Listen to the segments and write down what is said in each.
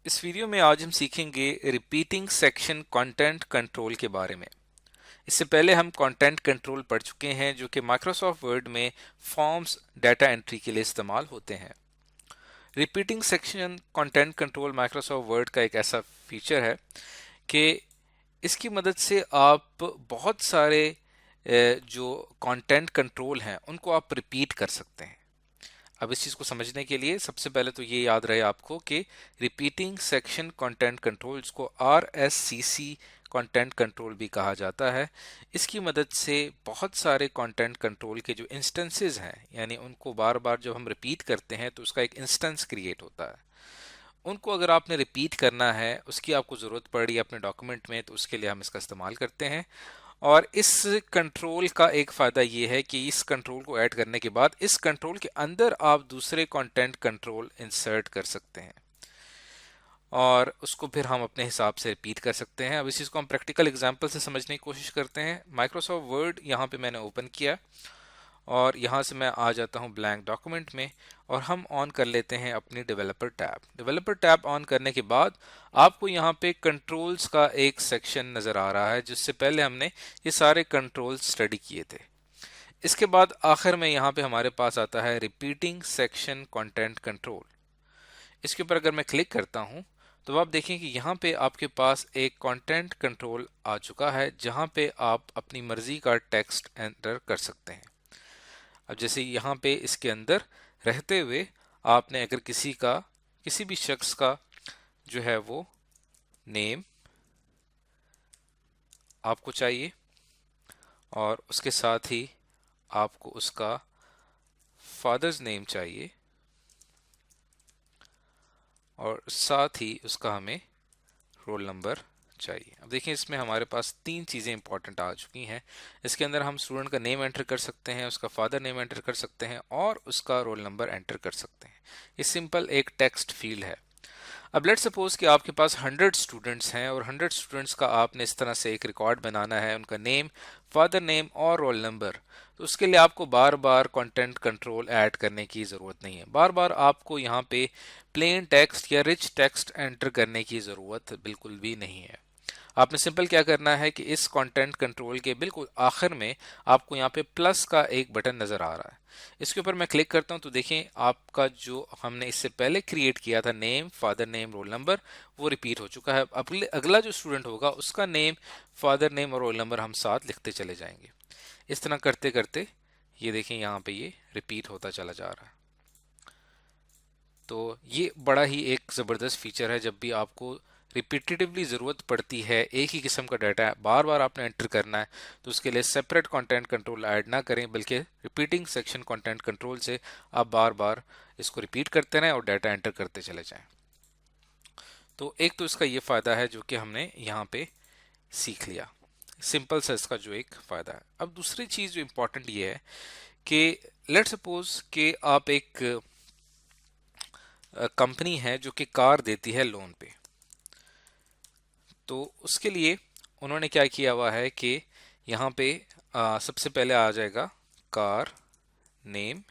इस वीडियो में आज हम सीखेंगे रिपीटिंग सेक्शन कंटेंट कंट्रोल के बारे में। इससे पहले हम कंटेंट कंट्रोल पढ़ चुके हैं जो कि माइक्रोसॉफ्ट वर्ड में फॉर्म्स डाटा एंट्री के लिए इस्तेमाल होते हैं। Repeating section content control Microsoft word का एक ऐसा फीचर है कि इसकी मदद से आप बहुत सारे जो कंटेंट कंट्रोल हैं उनको आप रिपीट कर सकते हैं। अब इस चीज़ को समझने के लिए सबसे पहले तो ये याद रहे आपको कि रिपीटिंग सेक्शन कंटेंट कंट्रोल, जिसको RSCC कंटेंट कंट्रोल भी कहा जाता है, इसकी मदद से बहुत सारे कंटेंट कंट्रोल के जो इंस्टेंसेस हैं, यानी उनको बार बार जब हम रिपीट करते हैं तो उसका एक इंस्टेंस क्रिएट होता है। उनको अगर आपने रिपीट करना है, उसकी आपको ज़रूरत पड़ रही है अपने डॉक्यूमेंट में, तो उसके लिए हम इसका इस्तेमाल करते हैं। और इस कंट्रोल का एक फ़ायदा ये है कि इस कंट्रोल को ऐड करने के बाद इस कंट्रोल के अंदर आप दूसरे कंटेंट कंट्रोल इंसर्ट कर सकते हैं और उसको फिर हम अपने हिसाब से रिपीट कर सकते हैं। अब इस चीज़ को हम प्रैक्टिकल एग्जांपल से समझने की कोशिश करते हैं। माइक्रोसॉफ्ट वर्ड यहाँ पे मैंने ओपन किया और यहाँ से मैं आ जाता हूँ ब्लैंक डॉक्यूमेंट में और हम ऑन कर लेते हैं अपनी developer tab. Developer tab on करने के बाद आपको यहाँ पे कंट्रोल्स का एक सेक्शन नज़र आ रहा है, जिससे पहले हमने ये सारे कंट्रोल्स स्टडी किए थे। इसके बाद आखिर में यहाँ पे हमारे पास आता है रिपीटिंग सेक्शन कंटेंट कंट्रोल। इसके ऊपर अगर मैं क्लिक करता हूँ तो आप देखें कि यहाँ पे आपके पास एक कंटेंट कंट्रोल आ चुका है, जहाँ पे आप अपनी मर्जी का टेक्स्ट एंटर कर सकते हैं। अब जैसे यहाँ पे इसके अंदर रहते हुए आपने अगर किसी भी शख्स का जो है वो नेम आपको चाहिए और उसके साथ ही आपको उसका फादर्स नेम चाहिए और साथ ही उसका हमें रोल नंबर चाहिए। अब देखिए इसमें हमारे पास तीन चीज़ें इंपॉर्टेंट आ चुकी हैं। इसके अंदर हम स्टूडेंट का नेम एंटर कर सकते हैं, उसका फादर नेम एंटर कर सकते हैं और उसका रोल नंबर एंटर कर सकते हैं। ये सिंपल एक टेक्स्ट फील्ड है। अब लेट्स सपोज कि आपके पास 100 स्टूडेंट्स हैं और 100 स्टूडेंट्स का आपने इस तरह से एक रिकॉर्ड बनाना है, उनका नेम, फादर नेम और रोल नंबर। तो उसके लिए आपको बार बार कंटेंट कंट्रोल ऐड करने की ज़रूरत नहीं है। बार बार आपको यहाँ पे प्लेन टेक्स्ट या रिच टेक्स्ट एंटर करने की ज़रूरत बिल्कुल भी नहीं है। आपने सिंपल क्या करना है कि इस कंटेंट कंट्रोल के बिल्कुल आखिर में आपको यहाँ पे प्लस का एक बटन नज़र आ रहा है। इसके ऊपर मैं क्लिक करता हूँ तो देखें आपका जो हमने इससे पहले क्रिएट किया था name, father name, roll number, वो रिपीट हो चुका है। अगला जो स्टूडेंट होगा उसका नेम, फादर नेम और रोल नंबर हम साथ लिखते चले जाएंगे। इस तरह करते करते ये देखें यहाँ पे ये रिपीट होता चला जा रहा है। तो ये बड़ा ही एक ज़बरदस्त फीचर है। जब भी आपको रिपीटेटिवली ज़रूरत पड़ती है, एक ही किस्म का डाटा बार बार आपने एंटर करना है, तो उसके लिए सेपरेट कंटेंट कंट्रोल ऐड ना करें, बल्कि रिपीटिंग सेक्शन कंटेंट कंट्रोल से आप बार बार इसको रिपीट करते रहें और डाटा एंटर करते चले जाएं। तो एक तो इसका ये फ़ायदा है जो कि हमने यहाँ पे सीख लिया, सिंपल सा इसका जो एक फ़ायदा है। अब दूसरी चीज़ जो इम्पोर्टेंट ये है कि लेट सपोज कि आप एक कंपनी है जो कि कार देती है लोन पे। तो उसके लिए उन्होंने क्या किया हुआ है कि यहाँ पे सबसे पहले आ जाएगा कार नेम।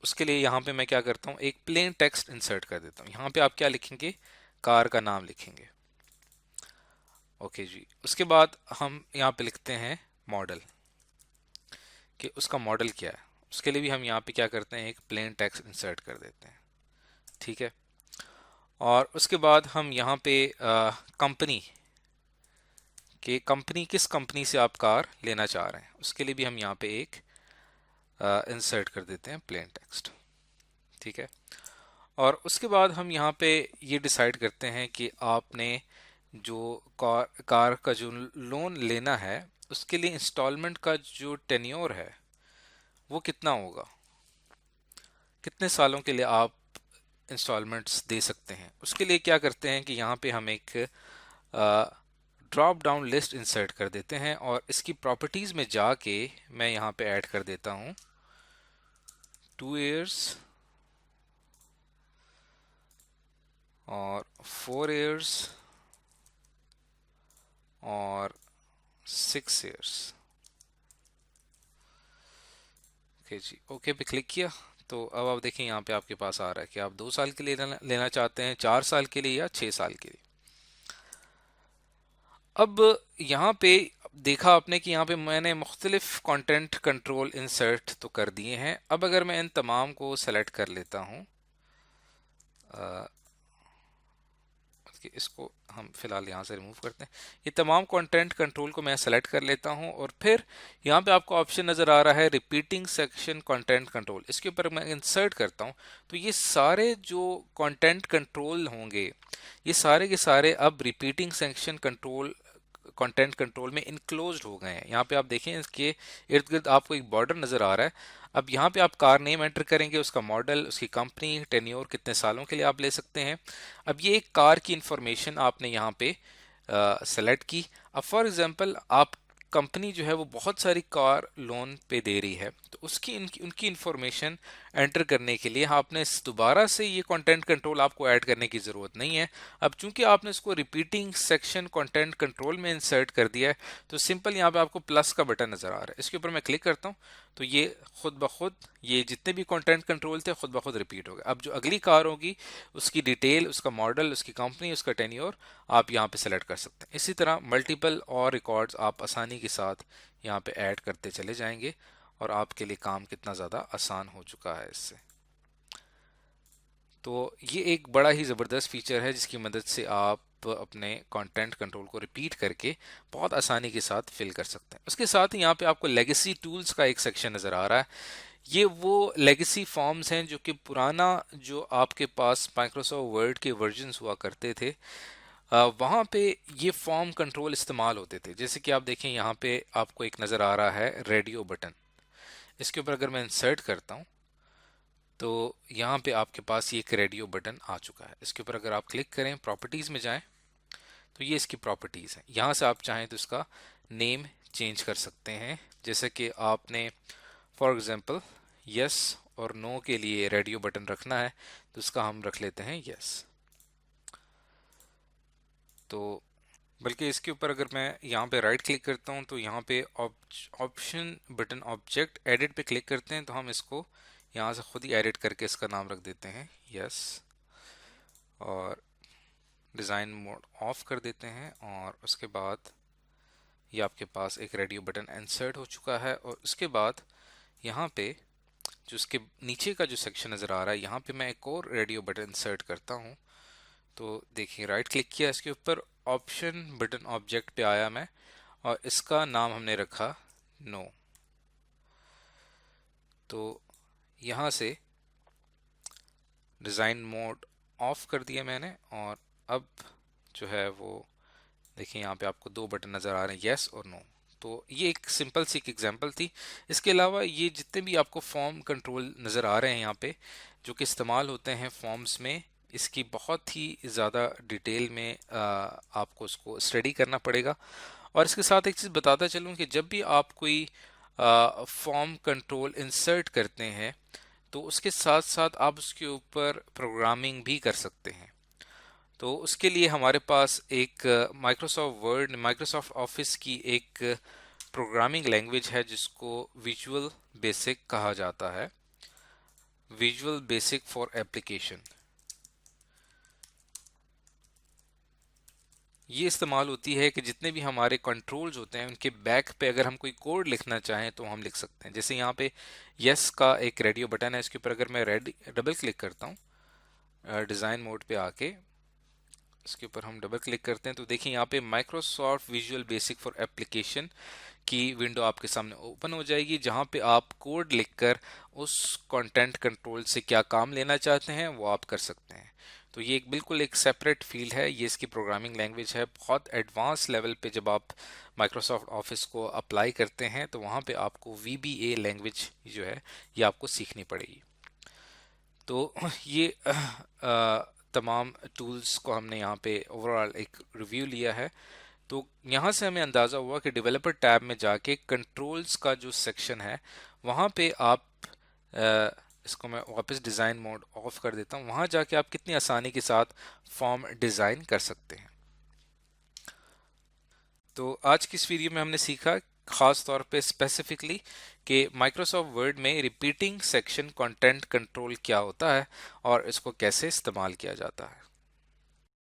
उसके लिए यहाँ पे मैं क्या करता हूँ, एक प्लेन टेक्स्ट इंसर्ट कर देता हूँ। यहाँ पे आप क्या लिखेंगे, कार का नाम लिखेंगे। ओके जी। उसके बाद हम यहाँ पे लिखते हैं मॉडल, कि उसका मॉडल क्या है। उसके लिए भी हम यहाँ पे क्या करते हैं, एक प्लेन टेक्स्ट इंसर्ट कर देते हैं। ठीक है। और उसके बाद हम यहाँ पे कंपनी कि कंपनी, किस कंपनी से आप कार लेना चाह रहे हैं, उसके लिए भी हम यहाँ पे एक इंसर्ट कर देते हैं प्लेन टेक्स्ट। ठीक है। और उसके बाद हम यहाँ पे ये डिसाइड करते हैं कि आपने जो कार का जो लोन लेना है उसके लिए इंस्टॉलमेंट का जो टेन्योर है वो कितना होगा, कितने सालों के लिए आप इंस्टॉलमेंट्स दे सकते हैं। उसके लिए क्या करते हैं कि यहाँ पे हम एक ड्रॉप डाउन लिस्ट इंसर्ट कर देते हैं और इसकी प्रॉपर्टीज में जाके मैं यहाँ पे ऐड कर देता हूँ 2 years और 4 years और 6 years। ओके जी, ओके पे क्लिक किया तो अब आप देखें यहाँ पे आपके पास आ रहा है कि आप 2 साल के लिए लेना चाहते हैं, 4 साल के लिए या 6 साल के लिए। अब यहाँ पे देखा आपने कि यहाँ पे मैंने मुख्तलिफ कंटेंट कंट्रोल इंसर्ट तो कर दिए हैं। अब अगर मैं इन तमाम को सेलेक्ट कर लेता हूँ, कि इसको हम फिलहाल यहाँ से रिमूव करते हैं, ये तमाम कंटेंट कंट्रोल को मैं सेलेक्ट कर लेता हूँ और फिर यहाँ पे आपको ऑप्शन नज़र आ रहा है रिपीटिंग सेक्शन कंटेंट कंट्रोल, इसके ऊपर मैं इंसर्ट करता हूँ तो ये सारे जो कंटेंट कंट्रोल होंगे ये सारे के सारे अब repeating section control content control में इनक्लोज्ड हो गए हैं। यहाँ पे आप देखें इसके इर्द गिर्द आपको एक बॉर्डर नज़र आ रहा है। अब यहाँ पे आप कार नेम एंटर करेंगे, उसका मॉडल, उसकी कंपनी, टेन्योर कितने सालों के लिए आप ले सकते हैं। अब ये एक कार की इंफॉर्मेशन आपने यहाँ पे सेलेक्ट की। अब फॉर एग्जांपल आप कंपनी जो है वो बहुत सारी कार लोन पे दे रही है तो उसकी उनकी इंफॉर्मेशन एंटर करने के लिए आपने दोबारा से ये कंटेंट कंट्रोल आपको ऐड करने की ज़रूरत नहीं है। अब चूंकि आपने इसको रिपीटिंग सेक्शन कंटेंट कंट्रोल में इंसर्ट कर दिया है तो सिंपल यहाँ पे आपको प्लस का बटन नज़र आ रहा है, इसके ऊपर मैं क्लिक करता हूँ तो ये खुद ब खुद ये जितने भी कंटेंट कंट्रोल थे खुद ब खुद रिपीट हो गए। अब जो अगली कार होगी उसकी डिटेल, उसका मॉडल, उसकी कंपनी, उसका टेन्योर आप यहाँ पे सेलेक्ट कर सकते हैं। इसी तरह मल्टीपल और रिकॉर्ड्स आप आसानी के साथ यहाँ पे ऐड करते चले जाएंगे और आपके लिए काम कितना ज़्यादा आसान हो चुका है इससे। तो ये एक बड़ा ही ज़बरदस्त फीचर है जिसकी मदद से आप अपने कंटेंट कंट्रोल को रिपीट करके बहुत आसानी के साथ फिल कर सकते हैं। उसके साथ ही यहाँ पे आपको लेगेसी टूल्स का एक सेक्शन नज़र आ रहा है। ये वो लेगेसी फॉर्म्स हैं जो कि पुराना जो आपके पास माइक्रोसॉफ्ट वर्ड के वर्जन्स हुआ करते थे वहाँ पे ये फॉर्म कंट्रोल इस्तेमाल होते थे। जैसे कि आप देखें यहाँ पे आपको एक नज़र आ रहा है रेडियो बटन, इसके ऊपर अगर मैं इंसर्ट करता हूँ तो यहाँ पे आपके पास ये एक रेडियो बटन आ चुका है। इसके ऊपर अगर आप क्लिक करें, प्रॉपर्टीज़ में जाएं तो ये इसकी प्रॉपर्टीज़ हैं। यहाँ से आप चाहें तो इसका नेम चेंज कर सकते हैं। जैसे कि आपने फॉर एग्जांपल यस और नो के लिए रेडियो बटन रखना है तो इसका हम रख लेते हैं यस। तो बल्कि इसके ऊपर अगर मैं यहाँ पे राइट क्लिक करता हूँ तो यहाँ पे ऑप्शन बटन ऑब्जेक्ट एडिट पे क्लिक करते हैं तो हम इसको यहाँ से खुद ही एडिट करके इसका नाम रख देते हैं यस और डिज़ाइन मोड ऑफ कर देते हैं और उसके बाद ये आपके पास एक रेडियो बटन इंसर्ट हो चुका है। और उसके बाद यहाँ पे जो उसके नीचे का जो सेक्शन नज़र आ रहा है यहाँ पे मैं एक और रेडियो बटन इंसर्ट करता हूँ तो देखिए राइट क्लिक किया, इसके ऊपर ऑप्शन बटन ऑब्जेक्ट पे आया मैं और इसका नाम हमने रखा नो। तो यहाँ से डिज़ाइन मोड ऑफ कर दिया मैंने और अब जो है वो देखिए यहाँ पे आपको दो बटन नज़र आ रहे हैं यस और नो। तो ये एक सिंपल सी एक एग्जांपल थी। इसके अलावा ये जितने भी आपको फॉर्म कंट्रोल नज़र आ रहे हैं यहाँ पे जो कि इस्तेमाल होते हैं फॉर्म्स में, इसकी बहुत ही ज़्यादा डिटेल में आपको उसको स्टडी करना पड़ेगा। और इसके साथ एक चीज़ बताता चलूँ कि जब भी आप कोई फॉर्म कंट्रोल इंसर्ट करते हैं तो उसके साथ साथ आप उसके ऊपर प्रोग्रामिंग भी कर सकते हैं। तो उसके लिए हमारे पास एक माइक्रोसॉफ्ट वर्ड, माइक्रोसॉफ्ट ऑफिस की एक प्रोग्रामिंग लैंग्वेज है जिसको विजुअल बेसिक कहा जाता है, विजुअल बेसिक फॉर एप्लीकेशन। ये इस्तेमाल होती है कि जितने भी हमारे कंट्रोल्स होते हैं उनके बैक पे अगर हम कोई कोड लिखना चाहें तो हम लिख सकते हैं। जैसे यहाँ पे यस का एक रेडियो बटन है, इसके ऊपर अगर मैं डबल क्लिक करता हूँ डिज़ाइन मोड पे आके इसके ऊपर हम डबल क्लिक करते हैं तो देखिए यहाँ पे Microsoft visual basic for application की विंडो आपके सामने ओपन हो जाएगी जहाँ पे आप कोड लिखकर उस कंटेंट कंट्रोल से क्या काम लेना चाहते हैं वो आप कर सकते हैं। तो ये एक बिल्कुल एक सेपरेट फील्ड है, ये इसकी प्रोग्रामिंग लैंग्वेज है। बहुत एडवांस लेवल पे जब आप माइक्रोसॉफ्ट ऑफिस को अप्लाई करते हैं तो वहाँ पे आपको VBA लैंग्वेज जो है ये आपको सीखनी पड़ेगी। तो ये तमाम टूल्स को हमने यहाँ पे ओवरऑल एक रिव्यू लिया है। तो यहाँ से हमें अंदाज़ा हुआ कि डेवलपर टैब में जाके कंट्रोल्स का जो सेक्शन है वहाँ पे आप इसको मैं वापस डिज़ाइन मोड ऑफ कर देता हूँ, वहाँ जाके आप कितनी आसानी के साथ फॉर्म डिज़ाइन कर सकते हैं। तो आज की इस वीडियो में हमने सीखा ख़ास तौर पे स्पेसिफिकली कि माइक्रोसॉफ्ट वर्ड में रिपीटिंग सेक्शन कंटेंट कंट्रोल क्या होता है और इसको कैसे इस्तेमाल किया जाता है।